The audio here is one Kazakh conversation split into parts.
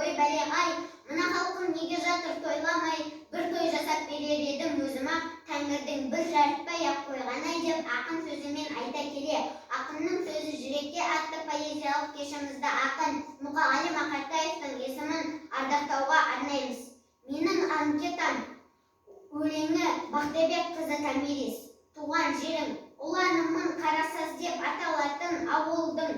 ой бәлеғай, мына халқым неге жатыр тойламай, бір той жасап берер едім өзім-ақ, Тәңірдің бір жарытпай-ақ қойғаны деп ақын сөзімен айта келе, ақынның сөзі жүрекке атты поэзиялық кешімізді ақын Мұқағали Мақатаевтың есімін ардақтауға арнаймыз. Менің анкетам өлеңі Бақтыбек қызы Томирис. Туған жерім, ұланымын Қарасаз деп аталатын ауылдың.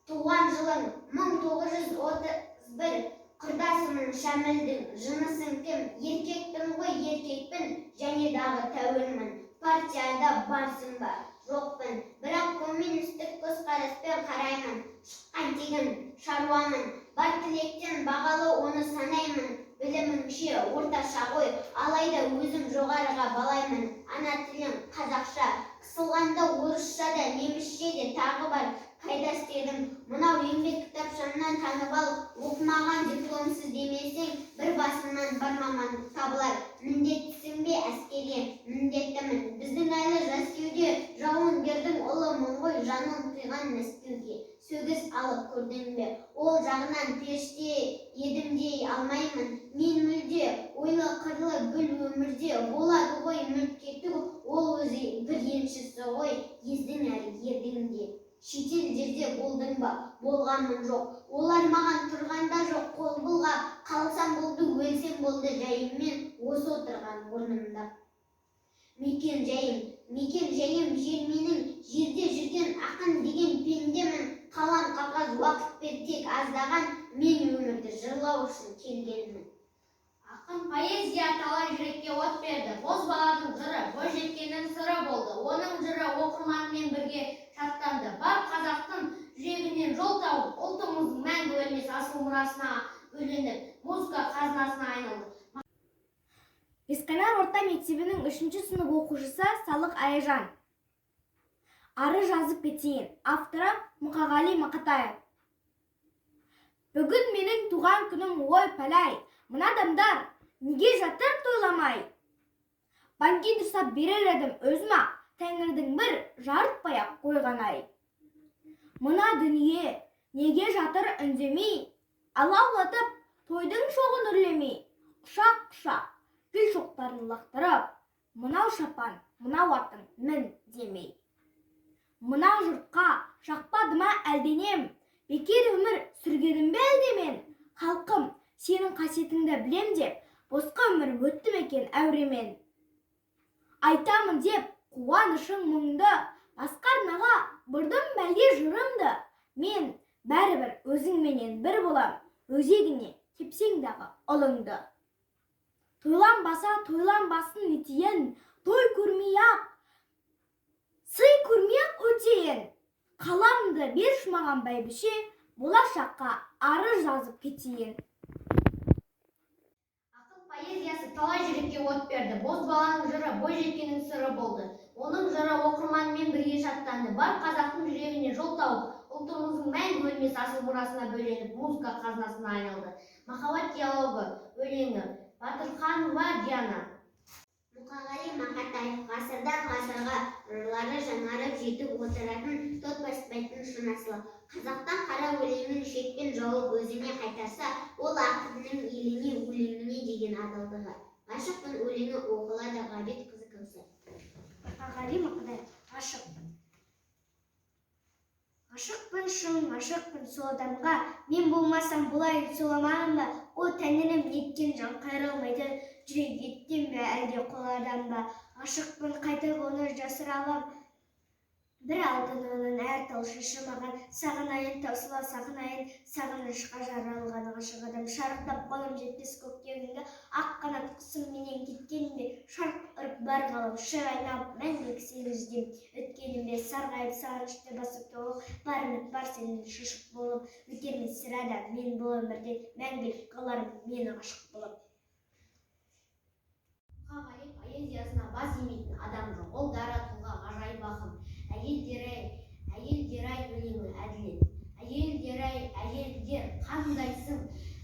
Туған жылың 1931, құрдасымын Шәмілдің. Жынысың кім? Еркекпін ғой, еркекпін, және дағы тәуірмін. Партияда барсың ба? Жоқпын, бірақ коммунистік көзқараспен қараймын. Шыққан тегін шаруамын, бар тілектен бағалы оны санаймын. Біліміңше орташа ғой, алайда өзім жоғарыға балаймын. Ана тілім қазақша, қысылғанда орысша да, немісше де тағы бар. Қайда істедің? Мынау еңбек кітапшамнан танып ал, оқымаған дипломсыз демесең, бір басымнан бар мамандық табылар. Міндеттісің бе әскерге? Міндеттімін. Біздің әлі Мәскеуде жауынгердің ұлымын ғой, жанын қиған Мәскеуге. Сөгіс алып көрдің бе? Ол жағынан періште едім дей алмаймын. Мен мүлде ойлы қырлы гүл өмірде болады ғой мүлт кету, ол өзі бір еншісі ғой, ездің әлі ердің де. Шетел жерде болдың ба? Болғанмын жоқ. Олар маған тұрғанда жоқ, қол бұлғап, қалсам болды, өлсем болды жайыммен, осы отырған орнымда. Мекен жайым жер менің, жерде жүрген ақын деген пендемін. Қалам қағаз уақытпен тек аздаған, мен өмірді жырлау үшін келгенмін. Ақын поэзия талай жүрекке от берді. Бозбаланың жыры, бойжеткеннің сыры болды. Оның жыры оқырманмен бірге шаттанды. Бар қазақтың жүрегінен жол тауып, ұлтымыздың мәңгі өлмес асыл мұрасына бөленіп, музыка қазынасына айналды. Бесқайнар орта мектебінің 3-ші сынып оқушысы Салық Аяжан. Ары жазып кетейін. Авторы Мұқағали Мақатаев. Бүгін менің туған күнім, ой пәләй. Мына адамдар неге жатыр тойламай? Банкет жасап берер едім өзіме, Тәңірдің бір жарытпай-ақ қойған-ай. Мына дүние неге жатыр үндемей? Алаулатып тойдың шоғын үрлемей. Құшақ-құшақ гүл шоқтарын лақтырып, мынау шапан, мынау атың мін демей. Мынау жұртқа шақпады ма әлденем? Бекер өмір сүргенім бе әлдемен? Халқым, сенің қасиетіңді білем деп, босқа өмір өтті мекен әуремен. Айтамын деп қуанышың мұңды, басқа арнаға бұрдым бәлде жырымды. Мен бәрібір өзіңменен бір болам, өзегіне тепсең дағы ұлыңды. Тойланбаса тойланбасын етейін, той көрмей-ақ, сый көрмей-ақ өтейін. Қаламды бер маған бәйбіше, болашаққа ары жазып кетейін. Ақын поэзиясы талай жүрекке от берді. Бозбаланың жыры, бойжеткеннің сыры болды. Оның жыры оқырманмен бірге шаттанды. Бар қазақтың жүрегіне жол тауып, ұлтымыздың мәңгі өлмес асыл мұрасына бөленіп, музыка қазынасына айналды. Махаббат диалогы өлеңі. Батырханова Диана. Мұқағали Мақатаев ғасырдан ғасырға жырлары жаңарып жетіп отыратын тот баспайтын шын асылы. Қазақтан қара өлеңін шекпен жауып өзіне қайтарса, ол ақынның еліне, өлеңіне деген адалдығы. Ғашықпын өлеңі оқылады Ғабит қызы Кәусар. Мұқағали Мақатаев. Ғашықпын шын, ғашықпын сол адамға, мен болмасам бұлай соламаған ба? О тәңірім, неткен жан қайрылмайды, жүрек еттен бе әлде қолардан ба? Ғашықпын қайтып оны жасыра алам, бір алтын оның әр тал шашымаған. Сағынайын таусыла сағынайын, сағынышқа жаралған ғашық адам. Шарықтап қолым жетпес көктеміңді, ақ қанат құсым менен кеткен бе? Шарқ ұрып бар ғалам, шыр айналып мәңгілік сені іздем. Өткенім бе сарғайып сағынышты басып толық, бар үміт бар сенен шышық болып. Өтермес сірада мен бұл өмірден, мәңгілік қаларым мені ғашық болып. Мұқағали поэзиясына баз имейтін адам жоқ. Ол дара тұлға, ғажайып ақын. Әйелдер-ай өлеңі әділет. Әйелдер-ай, әйелдер қандайсың?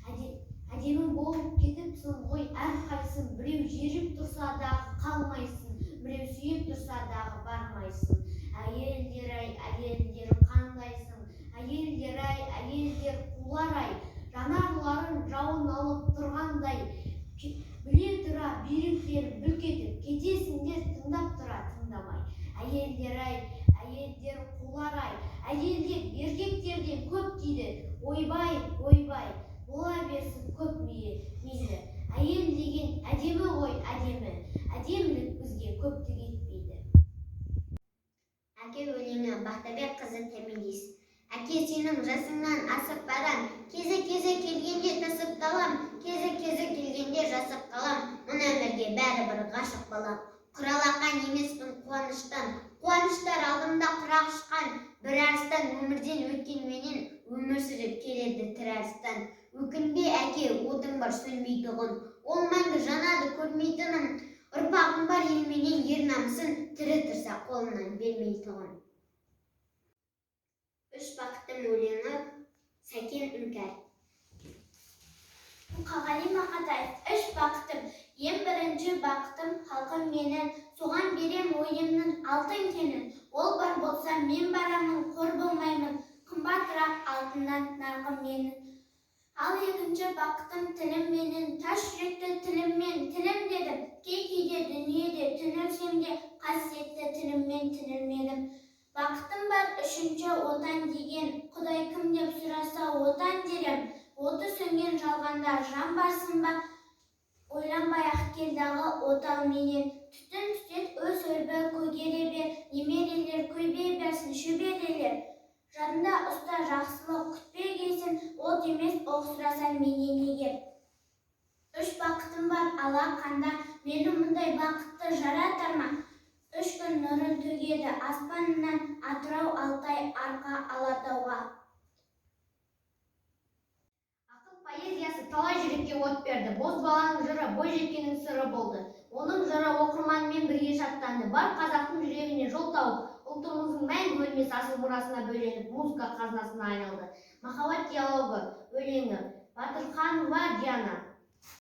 Әдемі болып кетіпсің ғой әрқайсың. Біреу жеріп тұрса дағы қалмайсың, біреу сүйіп тұрса дағы бармайсың. Әйелдер-ай, әйелдер қандайсың? Әйелдер-ай, әйелдер қулар-ай, жанарларын жалын алып тұрғандай, біле тұра бүйректерін бүлкетіп кетесіңдер, тыңдап тұра тыңдамай. Әйелдер қулар-ай, әйелдер еркектерден көп дейді. Ойбай, бола берсін көп мейлі. Әйел деген әдемі ғой, әдемі. Әдемілік бізге көптік етпейді. Әке өлеңі Бақтабек қызы Тәмелис. Әке, сенің жасыңнан асып барам, кезі келгенде тысып қалам, кезі келгенде жасып қалам, мұны өмірге бәрібір ғашық балам. Құралақан емеспін қуаныштан, қуаныштар алдымда құрақ ұшқан, бір арыстан өмірден өткенменен өмір сүріп келеді тірі арыстан. Өкінбе әке, отың бар сөнбейтұғын, ол мәңгі жанады көрмейтінім, ұрпағым бар елменен ер намысын, тірі тұрса қолынан бермейтұғын. Үш бақыттың өлеңі Сәкен Үңкәр. Мұқағали Мақатаев. Үш бақытым, ең бірінші бақытым халқым менің, соған берем ойымның алтын кенін. Ол бар болса мен барамын, қор болмаймын, қымбатырақ алтыннан нарқым менің. Ал екінші бақытым тілім менің, тас жүректі тіліммен тілім дедім. Кей-кейде дүниеде түнерсем де қасиетті тіліммен түнермедім. Бақытым бар үшінші отан деген, Құдай кім деп сұраса отан дерем. Оты сөнген жалғанда жан барсын ба, ойланбай-ақ келдағы отал менен. Түтін түтет өз өрбі көгере бер, немерелер көйбей берсін шөберелер. Жадында ұста жақсылық күтпе келсін, от емес оқ сұрасан менен егер. Үш бақытым бар алақанда, мені мұндай бақытты жаратар ма? Үш күн нұрын төгеді аспанынан, Атырау, Алтай, арқа Алатауға. Ақыл поэзиясы талай жүрекке от берді. Бозбаланың жыры бойжеткеннің сыры болды. Оның жыры оқырманмен бірге шаттанды. Бар қазақтың жүрегіне жол тауып, ұлтымыздың мәңгі өлмес асыл мұрасына бөленіп, музыка қазынасына айналды. Махаббат диалогы өлеңі Батырханова Диана.